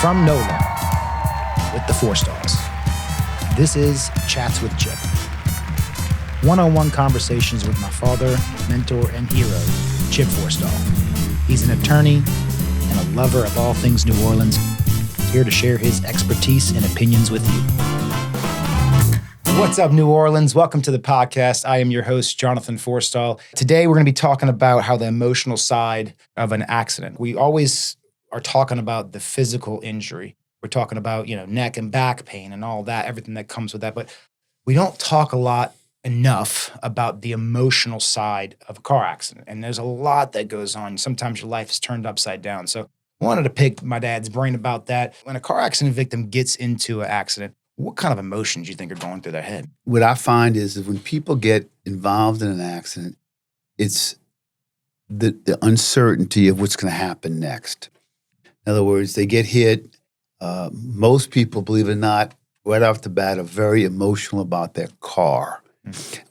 From NOLA with the Forstalls. This is Chats with Chip. One-on-one conversations with my father, mentor, and hero, Chip Forstall. He's an attorney and a lover of all things New Orleans, here to share his expertise and opinions with you. What's up, New Orleans? Welcome to the podcast. I am your host, Jonathan Forstall. Today, we're going to be talking about how the emotional side of an accident. We always are talking about the physical injury. We're talking about, neck and back pain and all that, everything that comes with that. But we don't talk a lot enough about the emotional side of a car accident. And there's a lot that goes on. Sometimes your life is turned upside down. So I wanted to pick my dad's brain about that. When a car accident victim gets into an accident, what kind of emotions do you think are going through their head? What I find is that when people get involved in an accident, it's the uncertainty of what's going to happen next. In other words, they get hit. Most people, believe it or not, right off the bat are very emotional about their car.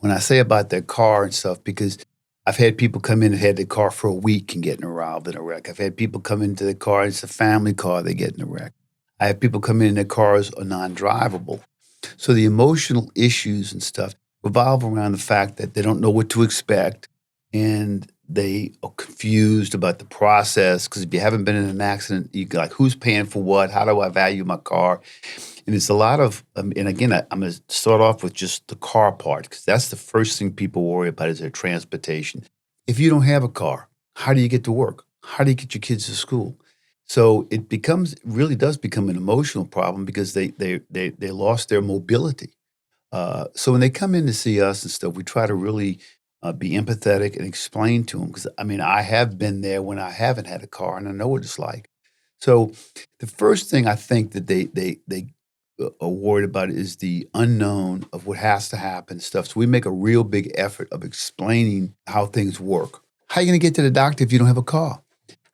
When I say about their car and stuff, because I've had people come in and had their car for a week and get involved in a wreck. I've had people come into their car, and it's a family car, they get in a wreck. I have people come in and their cars are non-drivable. So the emotional issues and stuff revolve around the fact that they don't know what to expect and they are confused about the process. Because if you haven't been in an accident, you go like, who's paying for what? How do I value my car? And it's a lot of, and again, I'm going to start off with just the car part, because that's the first thing people worry about is their transportation. If you don't have a car, how do you get to work? How do you get your kids to school? So it really does become an emotional problem because they lost their mobility. So when they come in to see us and stuff, we try to really be empathetic and explain to them. Because, I have been there when I haven't had a car, and I know what it's like. So the first thing I think that they are worried about is the unknown of what has to happen and stuff. So we make a real big effort of explaining how things work. How are you going to get to the doctor if you don't have a car?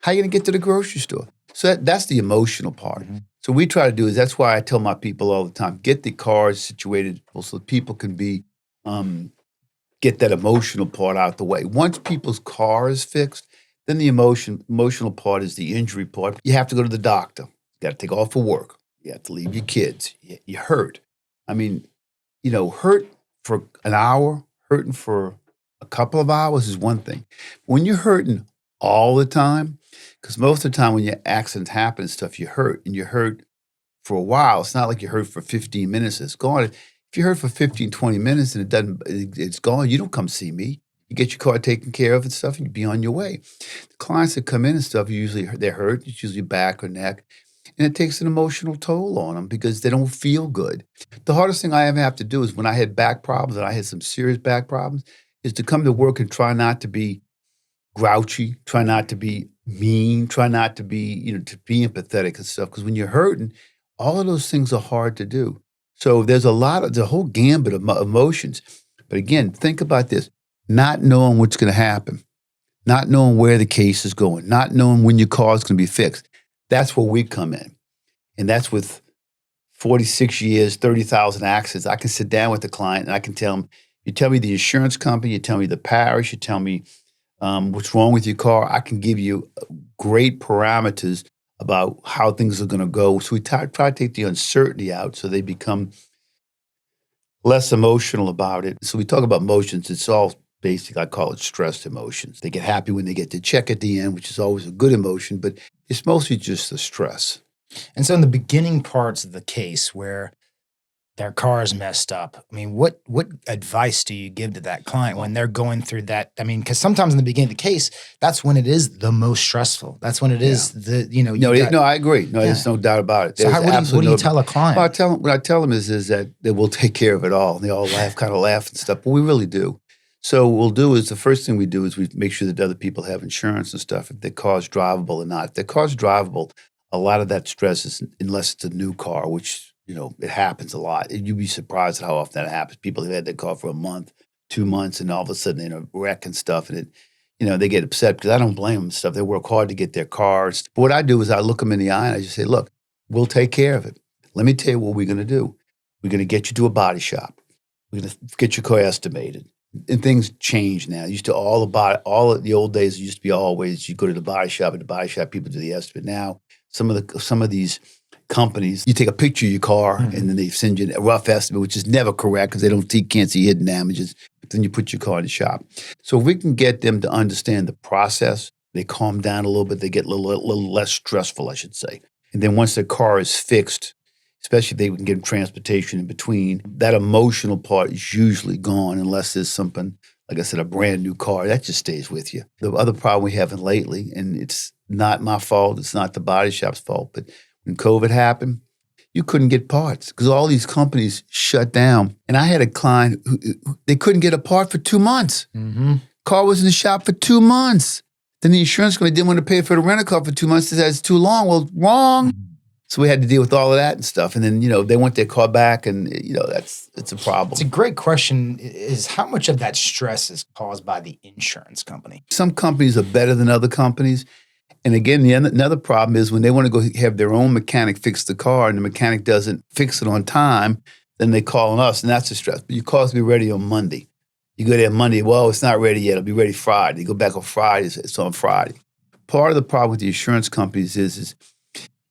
How are you going to get to the grocery store? So that's the emotional part. Mm-hmm. So we try to do is, that's why I tell my people all the time, get the cars situated so people can be, get that emotional part out the way. Once people's car is fixed, then the emotional part is the injury part. You have to go to the doctor. You got to take off for work. You have to leave your kids. You hurt. Hurt for an hour, hurting for a couple of hours is one thing. When you're hurting all the time, because most of the time when your accidents happen and stuff, you hurt, and you hurt for a while. It's not like you hurt for 15 minutes, it's gone. If you hurt for 15, 20 minutes and it's gone, you don't come see me. You get your car taken care of and stuff, and you be on your way. The clients that come in and stuff, they're hurt. It's usually back or neck. And it takes an emotional toll on them because they don't feel good. The hardest thing I ever have to do is when I had back problems, and I had some serious back problems, is to come to work and try not to be grouchy, try not to be mean, try not to be, to be empathetic and stuff. Because when you're hurting, all of those things are hard to do. So there's the whole gambit of emotions. But again, think about this, not knowing what's going to happen, not knowing where the case is going, not knowing when your car is going to be fixed. That's where we come in. And that's with 46 years, 30,000 accidents. I can sit down with the client and I can tell them, you tell me the insurance company, you tell me the parish, you tell me what's wrong with your car. I can give you great parameters about how things are going to go. So we try to take the uncertainty out so they become less emotional about it. So we talk about emotions. It's all basic. I call it stress emotions. They get happy when they get the check at the end, which is always a good emotion, but it's mostly just the stress. And so in the beginning parts of the case where their car is messed up, what advice do you give to that client when they're going through that? Because sometimes in the beginning of the case, that's when it is the most stressful. That's when it is No, I agree. No, there's no doubt about it. So what do you tell a client? Well, what I tell them is that we'll take care of it all. And they all laugh and stuff, but we really do. So what we'll do is the first thing we do is we make sure that other people have insurance and stuff, if their car's drivable or not. If their car's drivable, a lot of that stress is, unless it's a new car, which it happens a lot. You'd be surprised at how often that happens. People have had their car for a month, 2 months, and all of a sudden they're in a wreck and stuff, and they get upset because I don't blame them and stuff. They work hard to get their cars. But what I do is I look them in the eye and I just say, look, we'll take care of it. Let me tell you what we're going to do. We're going to get you to a body shop. We're going to get your car estimated. And things change now. All of the old days, it used to be always you go to the body shop, and the body shop people do the estimate. Now, some of these companies, you take a picture of your car Mhm. and then they send you a rough estimate, which is never correct because can't see hidden damages. But then you put your car in the shop. So if we can get them to understand the process, they calm down a little bit, they get a little less stressful, I should say. And then once their car is fixed, especially if they can get transportation in between, that emotional part is usually gone unless there's something, like I said, a brand new car. That just stays with you. The other problem we have lately, and it's not my fault, it's not the body shop's fault, but when COVID happened, you couldn't get parts because all these companies shut down. And I had a client who they couldn't get a part for 2 months. Mm-hmm. Car was in the shop for 2 months. Then the insurance company didn't want to pay for the rental car for 2 months. They said it's too long. Well, wrong. So we had to deal with all of that and stuff. And then, they want their car back and, it's a problem. It's a great question is how much of that stress is caused by the insurance company? Some companies are better than other companies. And again, another problem is when they want to go have their own mechanic fix the car and the mechanic doesn't fix it on time, then they call on us and that's a stress. But your car's be ready on Monday. You go there Monday, well, it's not ready yet. It'll be ready Friday. You go back on Friday, it's on Friday. Part of the problem with the insurance companies is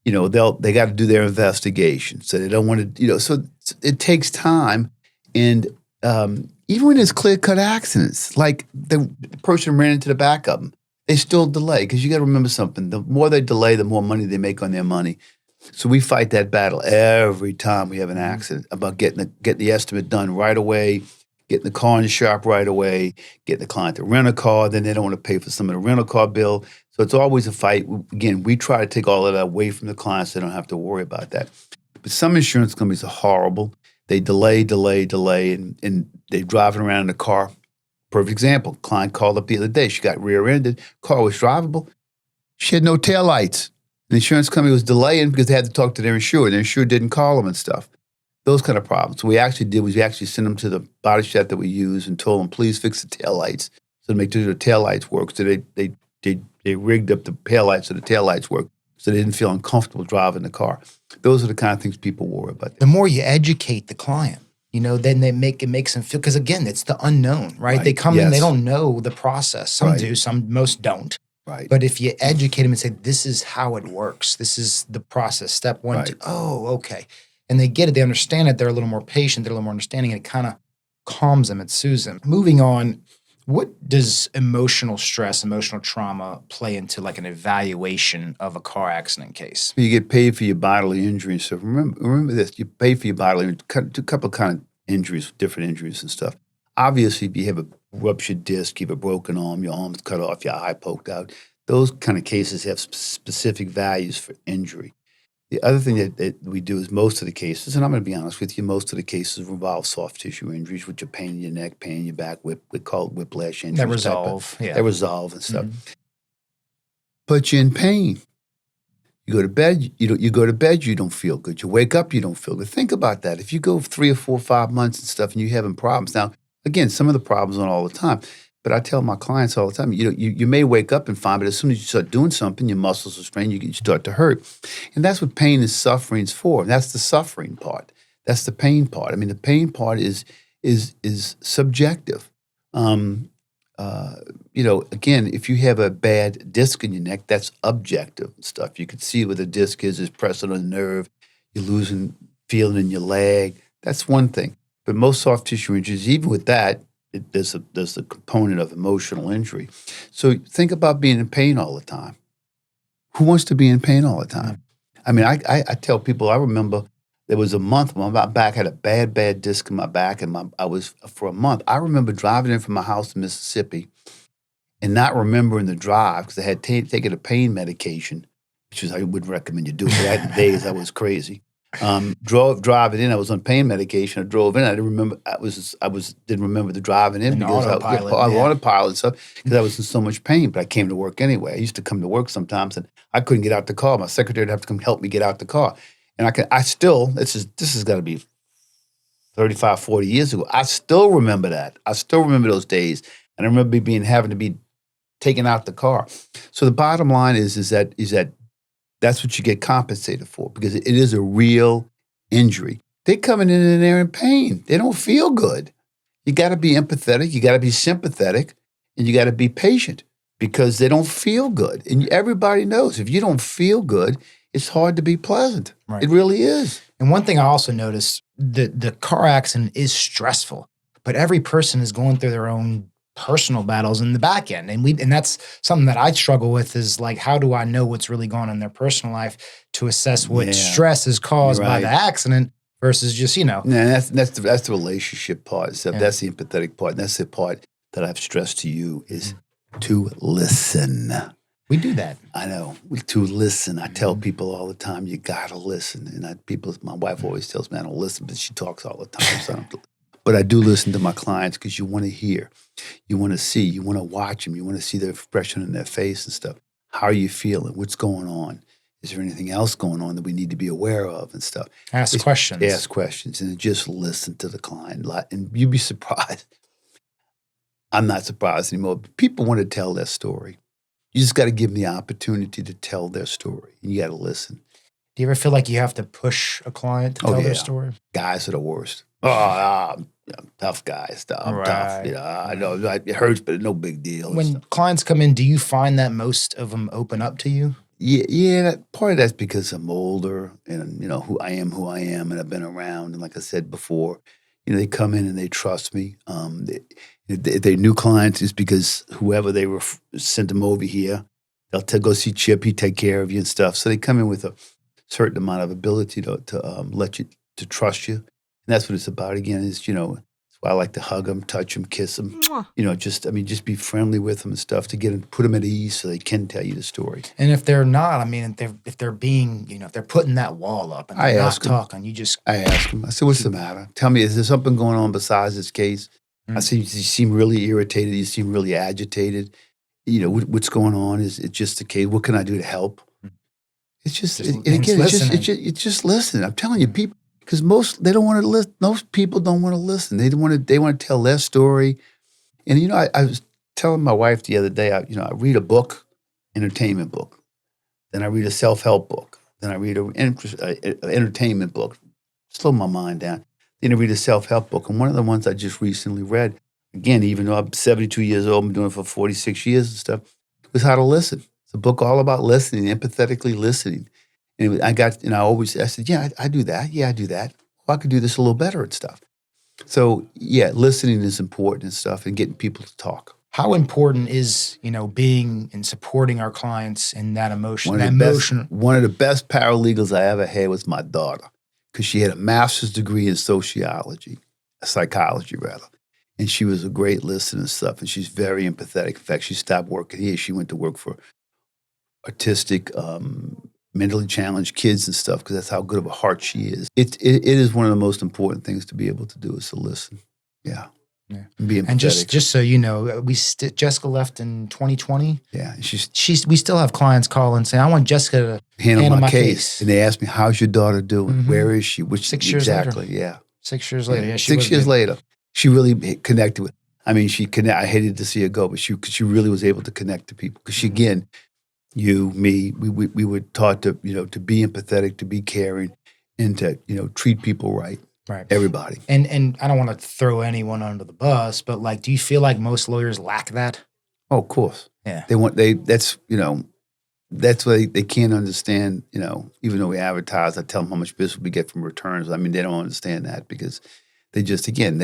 they got to do their investigation. So they don't want to, so it takes time. And even when there's clear-cut accidents, like the person ran into the back of them, they still delay because you got to remember something. The more they delay, the more money they make on their money. So we fight that battle every time we have an accident about getting the estimate done right away, getting the car in the shop right away, getting the client to rent a car. Then they don't want to pay for some of the rental car bill. So it's always a fight. Again, we try to take all of that away from the clients. They don't have to worry about that. But some insurance companies are horrible. They delay, and they're driving around in the car. Perfect example. Client called up the other day. She got rear-ended. Car was drivable. She had no taillights. The insurance company was delaying because they had to talk to their insurer. Their insurer didn't call them and stuff. Those kind of problems. What we actually did was we actually sent them to the body shop that we use and told them, please fix the taillights. So to make sure the taillights work. So they rigged up the taillights so the taillights work. So they didn't feel uncomfortable driving the car. Those are the kind of things people worry about. The more you educate the client, then it makes them feel, because again, it's the unknown, right? They come in, they don't know the process. Some do, most don't. Right. But if you educate them and say, this is how it works, this is the process, step one, two, oh, okay. And they get it, they understand it, they're a little more patient, they're a little more understanding, and it kind of calms them, it soothes them. Moving on, what does emotional stress, emotional trauma play into like an evaluation of a car accident case? You get paid for your bodily injuries. So remember this, you pay for your bodily, a couple of kind of injuries, different injuries and stuff. Obviously, if you have a ruptured disc, you have a broken arm, your arm's cut off, your eye poked out, those kind of cases have specific values for injury. The other thing that we do is most of the cases, and I'm going to be honest with you, most of the cases involve soft tissue injuries, which are pain in your neck, pain in your back, we call it whiplash injuries. That resolve, They resolve and stuff. Mm-hmm. But you're in pain. You go to bed, you don't feel good. You wake up, you don't feel good. Think about that. If you go 3 or 4 or 5 months and stuff and you're having problems. Now, again, some of the problems aren't all the time. But I tell my clients all the time, you may wake up and fine, but as soon as you start doing something, your muscles are strained, you start to hurt. And that's what pain and suffering is for. That's the suffering part. That's the pain part. I mean, the pain part is subjective. Again, if you have a bad disc in your neck, that's objective stuff. You can see where the disc is pressing on the nerve. You're losing feeling in your leg. That's one thing. But most soft tissue injuries, even with that, there's a component of emotional injury. So think about being in pain all the time. Who wants to be in pain all the time? I mean, I tell people, I remember there was a month when my back had a bad disc in my back, and I was for a month. I remember driving in from my house in Mississippi and not remembering the drive because I had taken a pain medication, which is I wouldn't recommend you do. But that days I was crazy. Driving in, I was on pain medication. I drove in. I didn't remember. Didn't remember the driving in because I was on autopilot and stuff because I was in so much pain. But I came to work anyway. I used to come to work sometimes, and I couldn't get out the car. My secretary would have to come help me get out the car. And this has got to be 35, 40 years ago. I still remember that. I still remember those days, and I remember having to be taken out the car. So the bottom line is that that's what you get compensated for because it is a real injury. They're coming in there in pain. They don't feel good. You got to be empathetic. You got to be sympathetic, and you got to be patient because they don't feel good. And everybody knows if you don't feel good, it's hard to be pleasant. Right. It really is. And one thing I also noticed, the car accident is stressful, but every person is going through their own personal battles in the back end. And that's something that I struggle with is like, how do I know what's really going on in their personal life to assess what Yeah. stress is caused by the accident versus just, Yeah, that's the relationship part. So that's the empathetic part. And that's the part that I've stressed to you is to listen. We do that. I know. To listen. I tell people all the time, you gotta listen. And my wife always tells me I don't listen, but she talks all the time. So but I do listen to my clients because you want to hear, you want to see, you want to watch them, you want to see the expression in their face and stuff. How are you feeling? What's going on? Is there anything else going on that we need to be aware of and stuff? Ask questions. And just listen to the client. And you'd be surprised. I'm not surprised anymore. But people want to tell their story. You just got to give them the opportunity to tell their story. And you got to listen. Do you ever feel like you have to push a client to tell their story? Guys are the worst. I'm tough guys. I'm tough. I know it hurts, but no big deal. When clients come in, do you find that most of them open up to you? Yeah. Part of that's because I'm older and, who I am, and I've been around. And like I said before, they come in and they trust me. They're new clients is because whoever they sent them over here, they'll go see Chip. He take care of you and stuff. So they come in with a certain amount of ability to let you, to trust you. And that's what it's about. Again, is, that's why I like to hug them, touch them, kiss them. Just be friendly with them and stuff to put them at ease so they can tell you the story. And if they're not, if they're being, if they're putting that wall up and they're not talking, I ask them. I said, what's the matter? Tell me, is there something going on besides this case? I said, you seem really irritated. You seem really agitated. What's going on? Is it just the case? What can I do to help? It's just listen. I'm telling you, people, because they don't want to listen. Most people don't want to listen. They want to tell their story. And I was telling my wife the other day, I read a book, entertainment book, then I read a self-help book, then I read an entertainment book, slow my mind down. Then I read a self-help book, and one of the ones I just recently read, again, even though I'm 72 years old, I'm doing it for 46 years and stuff, was How to Listen. It's a book all about listening, empathetically listening. And I said, yeah, I do that. Yeah, I do that. Well, I could do this a little better and stuff. So, yeah, listening is important and stuff and getting people to talk. How important is, being and supporting our clients in that emotion? One of the best paralegals I ever had was my daughter because she had a master's degree in psychology rather. And she was a great listener and stuff. And she's very empathetic. In fact, she stopped working here. She went to work for autistic, mentally challenged kids and stuff because that's how good of a heart she is. It is one of the most important things to be able to do is to listen. Yeah. And be empathetic. And just so you know, Jessica left in 2020. Yeah. We still have clients call and say, I want Jessica to handle my case. And they ask me, how's your daughter doing? Mm-hmm. Where is she? 6 years exactly, later. Yeah. 6 years later. Yeah, 6 years later. She really connected with, I hated to see her go, but she really was able to connect to people. Because she, again, you, me, we were taught to, to be empathetic, to be caring, and to, treat people right. Right. Everybody. And I don't want to throw anyone under the bus, but do you feel like most lawyers lack that? Oh, of course. Yeah. That's why they can't understand, even though we advertise, I tell them how much business we get from returns. They don't understand that because they just, again,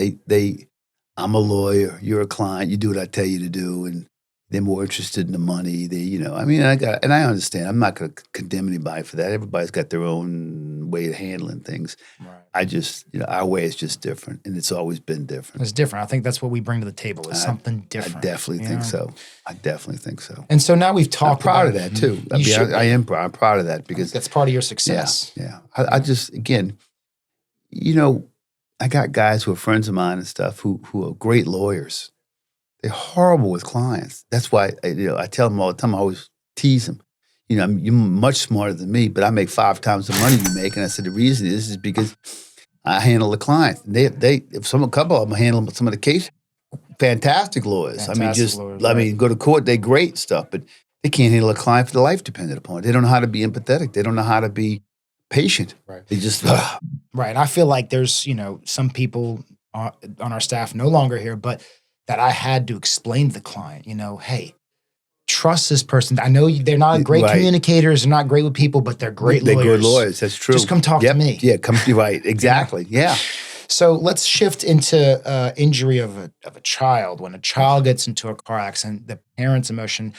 I'm a lawyer, you're a client, you do what I tell you to do, and they're more interested in the money. I understand. I'm not going to condemn anybody for that. Everybody's got their own way of handling things. Right. I just, our way is just different, and it's always been different. It's different. I think that's what we bring to the table is something different. I definitely think so. I definitely think so. And so now we've talked I'm proud of that, too. I'm proud of that because that's part of your success. Yeah. I just, again, I got guys who are friends of mine and stuff who are great lawyers. They're horrible with clients. That's why I tell them all the time. I always tease them. You're much smarter than me, but I make 5 times the money you make. And I said the reason is because I handle the clients. A couple of them handle some of the case. Fantastic lawyers. Go to court. They're great stuff, but they can't handle a client if their life depended upon it. They don't know how to be empathetic. They don't know how to be patient. Right. They just right. And I feel like there's some people on our staff no longer here, but that I had to explain to the client, hey, trust this person. I know they're not great Right. communicators, they're not great with people, but they're great lawyers. They're good lawyers. That's true. Just come talk to me. Yeah, come to right. Exactly. Yeah. So let's shift into injury of a child. When a child gets into a car accident, the parent's emotion.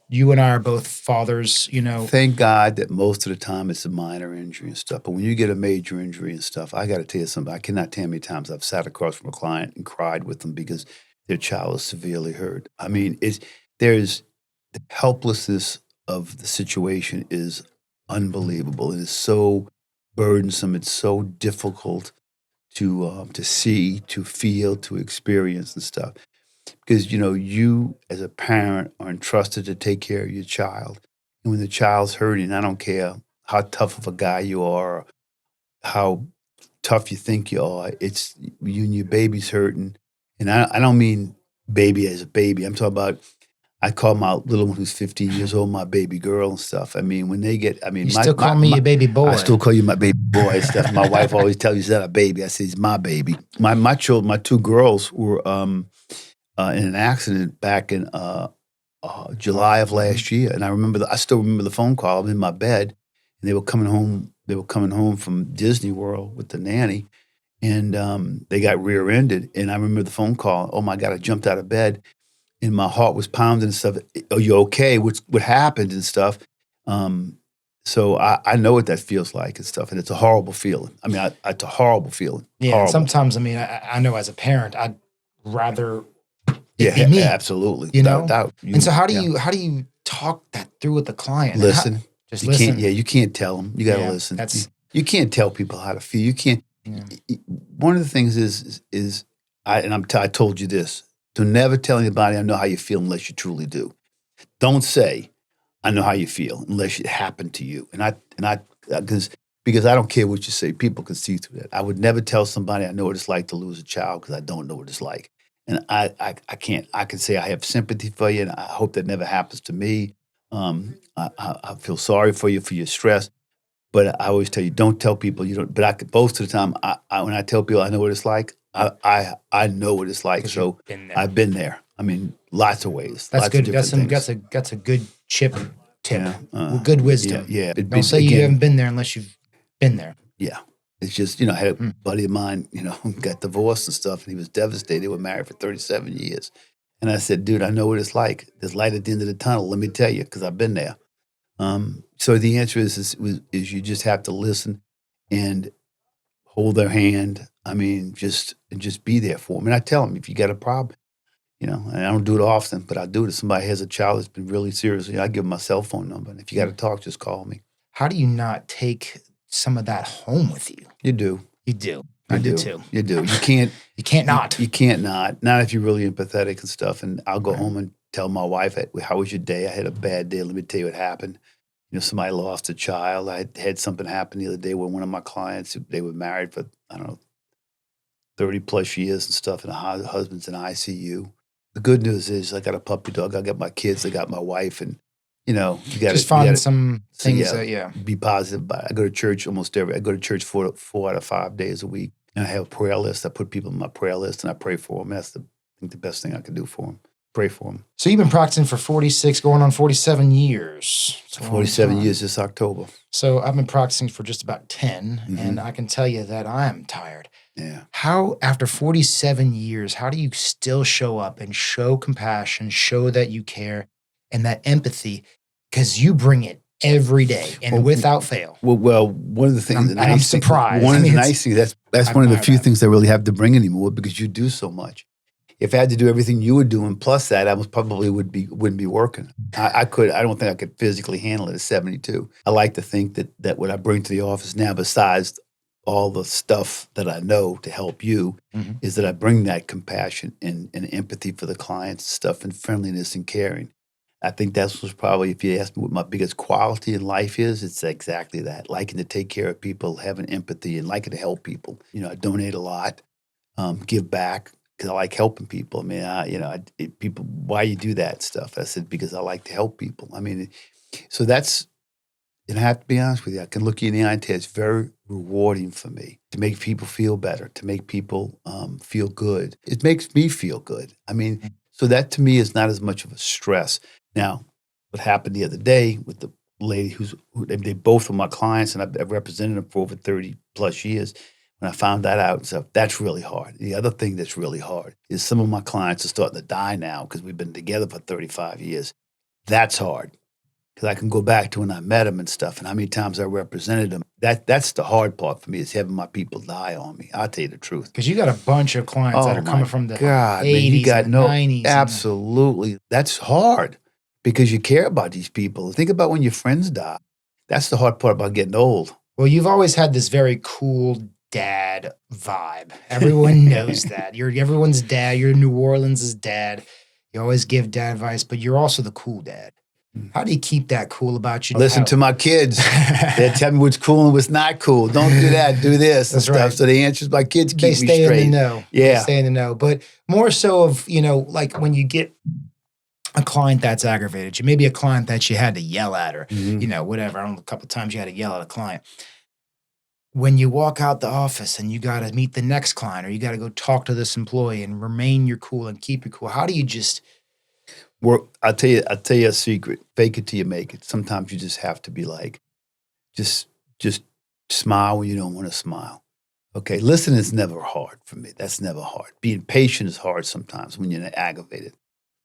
You and I are both fathers, Thank God that most of the time it's a minor injury and stuff. But when you get a major injury and stuff, I got to tell you something. I cannot tell how many times I've sat across from a client and cried with them because their child is severely hurt. I mean, there's the helplessness of the situation is unbelievable. It is so burdensome. It's so difficult to see, to feel, to experience and stuff. Because, you as a parent are entrusted to take care of your child. And when the child's hurting, I don't care how tough of a guy you are, or how tough you think you are, it's you and your baby's hurting. And I don't mean baby as a baby. I'm talking about, I call my little one who's 15 years old my baby girl and stuff. I mean, when they get, you still call me your baby boy. I still call you my baby boy and stuff. My wife always tells you, "Is that a baby?" I say, "It's my baby." My children, my two girls were in an accident back in July of last year, and I still remember the phone call. I'm in my bed, and they were coming home. They were coming home from Disney World with the nanny, and they got rear-ended. And I remember the phone call. Oh my God! I jumped out of bed, and my heart was pounding and stuff. Are you okay? What happened and stuff? So I know what that feels like and stuff, and it's a horrible feeling. I mean, it's a horrible feeling. Yeah. Horrible. Sometimes, I mean, I know as a parent, I'd rather. Yeah, me, absolutely. Without doubt. And so how do you talk that through with the client? Listen. Just you listen. You can't tell them. You got to listen. You can't tell people how to feel. You can't. Yeah. One of the things is I told you this, to never tell anybody I know how you feel unless you truly do. Don't say I know how you feel unless it happened to you. Because I don't care what you say. People can see through that. I would never tell somebody I know what it's like to lose a child because I don't know what it's like. And I can't. I can say I have sympathy for you, and I hope that never happens to me. I feel sorry for you for your stress, but I always tell you, don't tell people you don't. But most of the time, when I tell people I know what it's like, I know what it's like. So I've been there. I mean, lots of ways. That's lots good. Of That's a good Chip tip. Yeah, good wisdom. Yeah. Don't say you haven't been there unless you've been there. Yeah. It's just, I had a buddy of mine, got divorced and stuff, and he was devastated. They were married for 37 years. And I said, dude, I know what it's like. There's light at the end of the tunnel. Let me tell you, because I've been there. So the answer is you just have to listen and hold their hand. I mean, just be there for them. And I tell them, if you got a problem, and I don't do it often, but I do it. If somebody has a child that's been really serious, I give them my cell phone number. And if you got to talk, just call me. How do you not take some of that home with you? You do. You do. I do too. You do. You can't. You can't not. You can't not. Not if you're really empathetic and stuff. And I'll go home and tell my wife, "How was your day? I had a bad day. Let me tell you what happened. Somebody lost a child. I had something happen the other day where one of my clients, they were married for, I don't know, 30 plus years and stuff, and the husband's in ICU. The good news is I got a puppy dog. I got my kids. I got my wife, and you got to just find some things. Be positive. I go to church I go to church 4 out of 5 days a week, and I have a prayer list. I put people on my prayer list, and I pray for them. That's I think the best thing I can do for them. Pray for them. So you've been practicing for 46, going on 47 years. 47 years this October. So I've been practicing for just about 10, and I can tell you that I am tired. Yeah. How, after 47 years, how do you still show up and show compassion, show that you care, and that empathy? Because you bring it every day and without fail. Well, one of the things, I'm surprised. One of the nice things, that's one of the few things I really have to bring anymore because you do so much. If I had to do everything you were doing plus that, I probably wouldn't be working. I don't think I could physically handle it at 72. I like to think that what I bring to the office now, besides all the stuff that I know to help you, is that I bring that compassion and empathy for the clients stuff and friendliness and caring. I think that's what's probably, if you ask me what my biggest quality in life is, it's exactly that. Liking to take care of people, having empathy, and liking to help people. I donate a lot, give back, because I like helping people. I mean, people, why you do that stuff? I said, because I like to help people. I mean, so that's, and I have to be honest with you, I can look you in the eye and tell you, it's very rewarding for me to make people feel better, to make people feel good. It makes me feel good. I mean, so that to me is not as much of a stress. Now, what happened the other day with the lady they both were my clients, and I've represented them for over 30 plus years. When I found that out and stuff, that's really hard. The other thing that's really hard is some of my clients are starting to die now because we've been together for 35 years. That's hard because I can go back to when I met them and stuff and how many times I represented them. That's the hard part for me is having my people die on me. I'll tell you the truth. Because you got a bunch of clients that are coming from the God, 80s man, you got and the 90s. Absolutely. That's hard because you care about these people. Think about when your friends die. That's the hard part about getting old. Well, you've always had this very cool dad vibe. Everyone knows that. You're everyone's dad. You're New Orleans' dad. You always give dad advice, but you're also the cool dad. How do you keep that cool about you? Listen to my kids. They tell me what's cool and what's not cool. Don't do that. Do this and stuff. Right. So the answers my kids keep me straight. They stay in the know. Yeah. They stay in the know. But more so of, like when you get a client that's aggravated, maybe a client that you had to yell at or, whatever. I don't know, a couple of times you had to yell at a client. When you walk out the office and you got to meet the next client or you got to go talk to this employee and remain your cool and keep it cool, how do you just... Well, I'll tell you a secret. Fake it till you make it. Sometimes you just have to be like, just smile when you don't want to smile. Okay, listening is never hard for me. That's never hard. Being patient is hard sometimes when you're aggravated.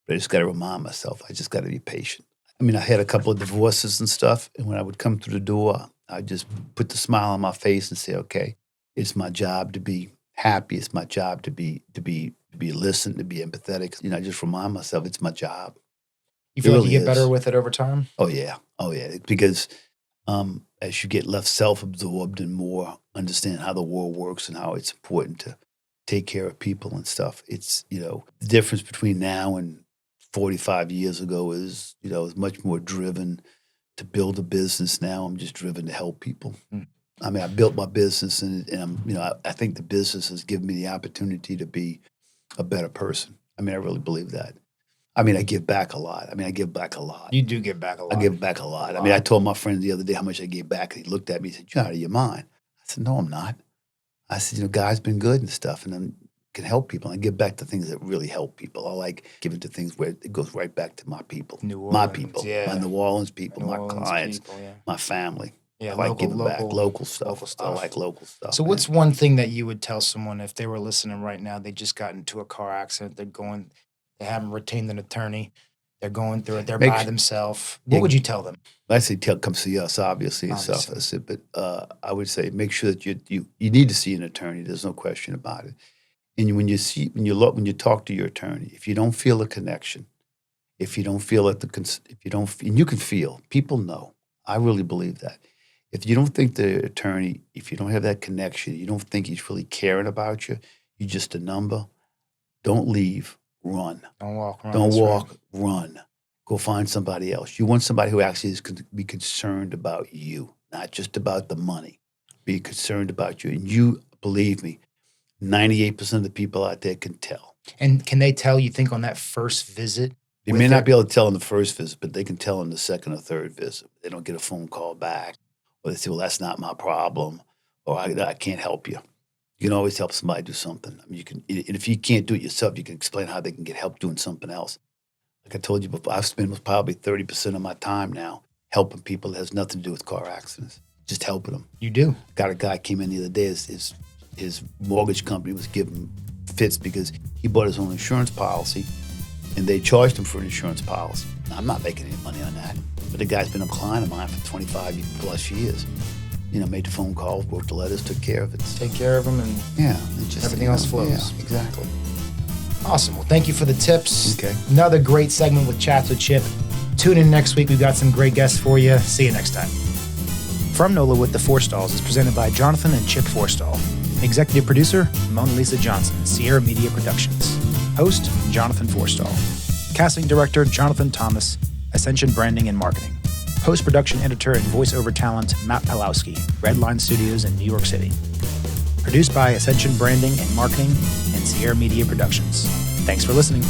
But I just got to remind myself, I just got to be patient. I mean, I had a couple of divorces and stuff, and when I would come through the door, I just put the smile on my face and say, okay, it's my job to be happy. It's my job to be listened, to be empathetic. I just remind myself it's my job. You feel like you get better with it over time? Oh, yeah. Because as you get less self-absorbed and more understand how the world works and how it's important to take care of people and stuff, it's, the difference between now and 45 years ago is, is much more driven to build a business. Now I'm just driven to help people. I mean, I built my business and I'm, I think the business has given me the opportunity to be a better person. I mean, I really believe that. I mean, I give back a lot. You do give back a lot. I give back a lot. I mean, I told my friend the other day how much I gave back. And he looked at me and said, "You're out of your mind." I said, "No, I'm not." I said, God's been good and stuff, and I can help people. I give back to things that really help people. I like giving to things where it goes right back to my people. My people, my New Orleans people, my clients, my family. Yeah, I like giving back local stuff. I like local stuff. So what's one thing that you would tell someone if they were listening right now, they just got into a car accident, they haven't retained an attorney, they're going through it, they're by themselves. What would you tell them? I say come see us, obviously, and stuff. I said, but I would say make sure that you need to see an attorney. There's no question about it. And when you talk to your attorney, if you don't feel a connection, if you don't feel and you can feel, people know. I really believe that. If you don't think the attorney, if you don't have that connection, you don't think he's really caring about you, you're just a number, don't leave, run. Don't walk, run. Don't walk, run. Go find somebody else. You want somebody who actually is going to be concerned about you, not just about the money. Be concerned about you. And you, believe me, 98% of the people out there can tell. And can they tell, you think, on that first visit? They may not be able to tell on the first visit, but they can tell on the second or third visit. They don't get a phone call back. Or they say, well, that's not my problem, or I can't help you. You can always help somebody do something. I mean, you can, and if you can't do it yourself, you can explain how they can get help doing something else. Like I told you before, I've spent probably 30% of my time now helping people that has nothing to do with car accidents, just helping them. You do? Got a guy came in the other day, his mortgage company was giving him fits because he bought his own insurance policy, and they charged him for an insurance policy. Now, I'm not making any money on that. But the guy's been a client of mine for 25 plus years. Made the phone calls, wrote the letters, took care of it. Take care of them, and everything else flows. Yeah, exactly. Awesome. Well, thank you for the tips. Okay. Another great segment with Chats with Chip. Tune in next week. We've got some great guests for you. See you next time. From NOLA with the Forstalls is presented by Jonathan and Chip Forstall. Executive producer, Mona Lisa Johnson, Sierra Media Productions. Host, Jonathan Forstall. Casting director, Jonathan Thomas, Ascension Branding and Marketing. Post-production editor and voiceover talent, Matt Pawlowski, Redline Studios in New York City. Produced by Ascension Branding and Marketing and Sierra Media Productions. Thanks for listening.